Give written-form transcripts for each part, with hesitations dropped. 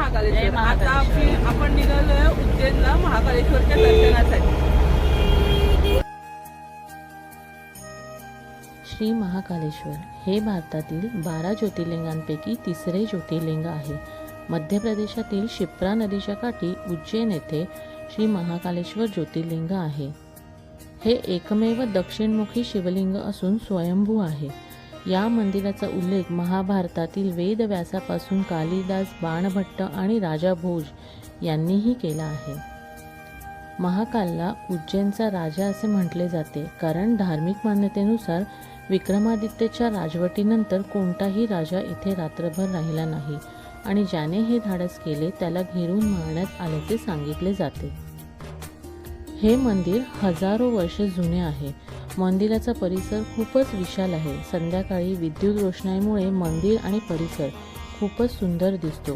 महाकालेश्वर. आता आपण निघालोय उज्जैनला महाकालेश्वरच्या दर्शनासाठी. श्री महाकालेश्वर हे भारतातील 12 ज्योतिर्लिंगांपैकी तिसरे ज्योतिर्लिंग आहे. मध्य प्रदेशातील शिप्रा नदीच्या काठी उज्जैन येथे श्री महाकालेश्वर ज्योतिर्लिंग आहे. हे एकमेव दक्षिणमुखी शिवलिंग असून स्वयंभू आहे. या मंदिराचा उल्लेख महाभारतातील वेदव्यासापासून कालिदास, बाणभट्ट आणि राजा भोज यांनीही केला आहे. महाकालला उज्जैनचा राजा असे म्हटले जाते, कारण धार्मिक मान्यतेनुसार विक्रमादित्यच्या राजवटीनंतर कोणताही राजा इथे रात्रभर राहिला नाही आणि ज्याने हे धाडस केले त्याला घेरून मारण्यात आल्याचे सांगितले जाते. हे मंदिर हजारो वर्ष जुने आहे. मंदिराचा परिसर खूपच विशाल आहे. संध्याकाळी विद्युत रोषणाईमुळे मंदिर आणि परिसर खूपच सुंदर दिसतो.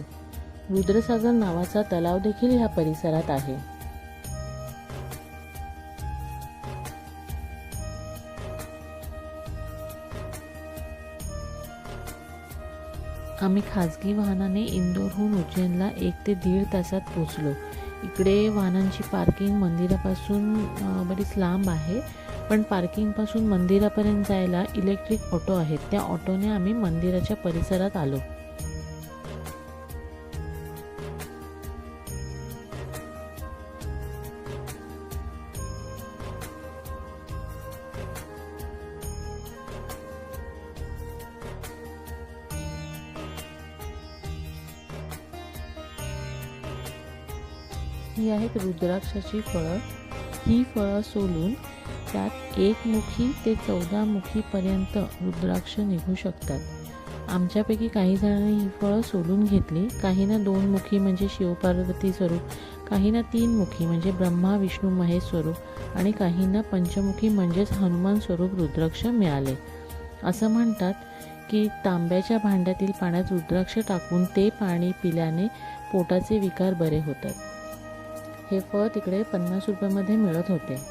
रुद्रसागर नावाचा तलाव देखील ह्या परिसरात आहे. आम्ही खाजगी वाहनाने इंदोरहून उज्जैनला 1 ते 1.5 तासात पोचलो. इकडे वाहनांची पार्किंग मंदिरापासून बरीच लांब आहे, पण पार्किंगपासून मंदिरापर्यंत जायला इलेक्ट्रिक ऑटो आहेत. त्या ऑटोने आम्ही मंदिराच्या परिसरात आलो. ही आहेत रुद्राक्षाची फळं. ही फळं सोलून त्यात 1 मुखी ते 14 मुखीपर्यंत रुद्राक्ष निघू शकतात. आमच्यापैकी काही जणांनी ही फळं सोलून घेतली. काहींना 2 मुखी म्हणजे शिवपार्वती स्वरूप, काहींना 3 मुखी म्हणजे ब्रह्मा विष्णू महेश स्वरूप आणि काहींना पंचमुखी म्हणजेच हनुमान स्वरूप रुद्राक्ष मिळाले. असं म्हणतात की तांब्याच्या भांड्यातील पाण्यात रुद्राक्ष टाकून ते पाणी पिल्याने पोटाचे विकार बरे होतात. हे फळ तिकडे 50 रुपयामध्ये मिळत होते.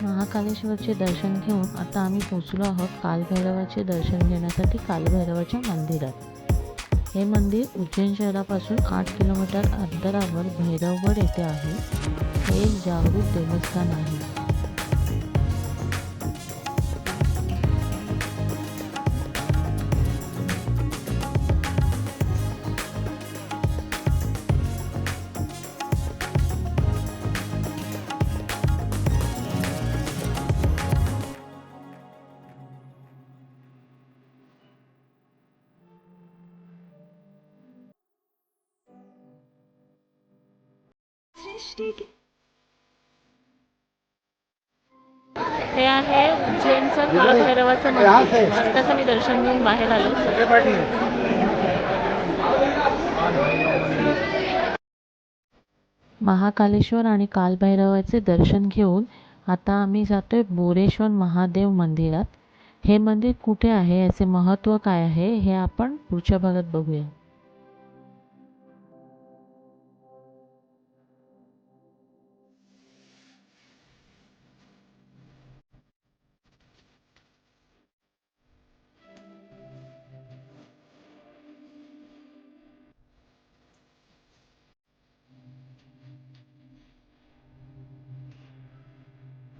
महाकालेश्वरचे दर्शन घेऊन आता आम्ही पोचलो आहोत कालभैरवाचे दर्शन घेण्यासाठी कालभैरवाच्या मंदिरात. हे मंदिर उज्जैन शहरापासून 8 किलोमीटर अंतरावर भैरवगड येथे आहे. हे एक जागृत देवस्थान आहे. हे आहे उज्जैनचं कालभैरवाचं मंदिर. आत्ताच मी दर्शन घेऊन बाहेर आलो. महाकालेश्वर आणि कालभैरवाचे दर्शन घेऊन आता आम्ही जातोय बोरेश्वर महादेव मंदिरात. हे मंदिर कुठे आहे, याचे महत्त्व काय आहे, हे आपण पुढच्या भागात बघूया.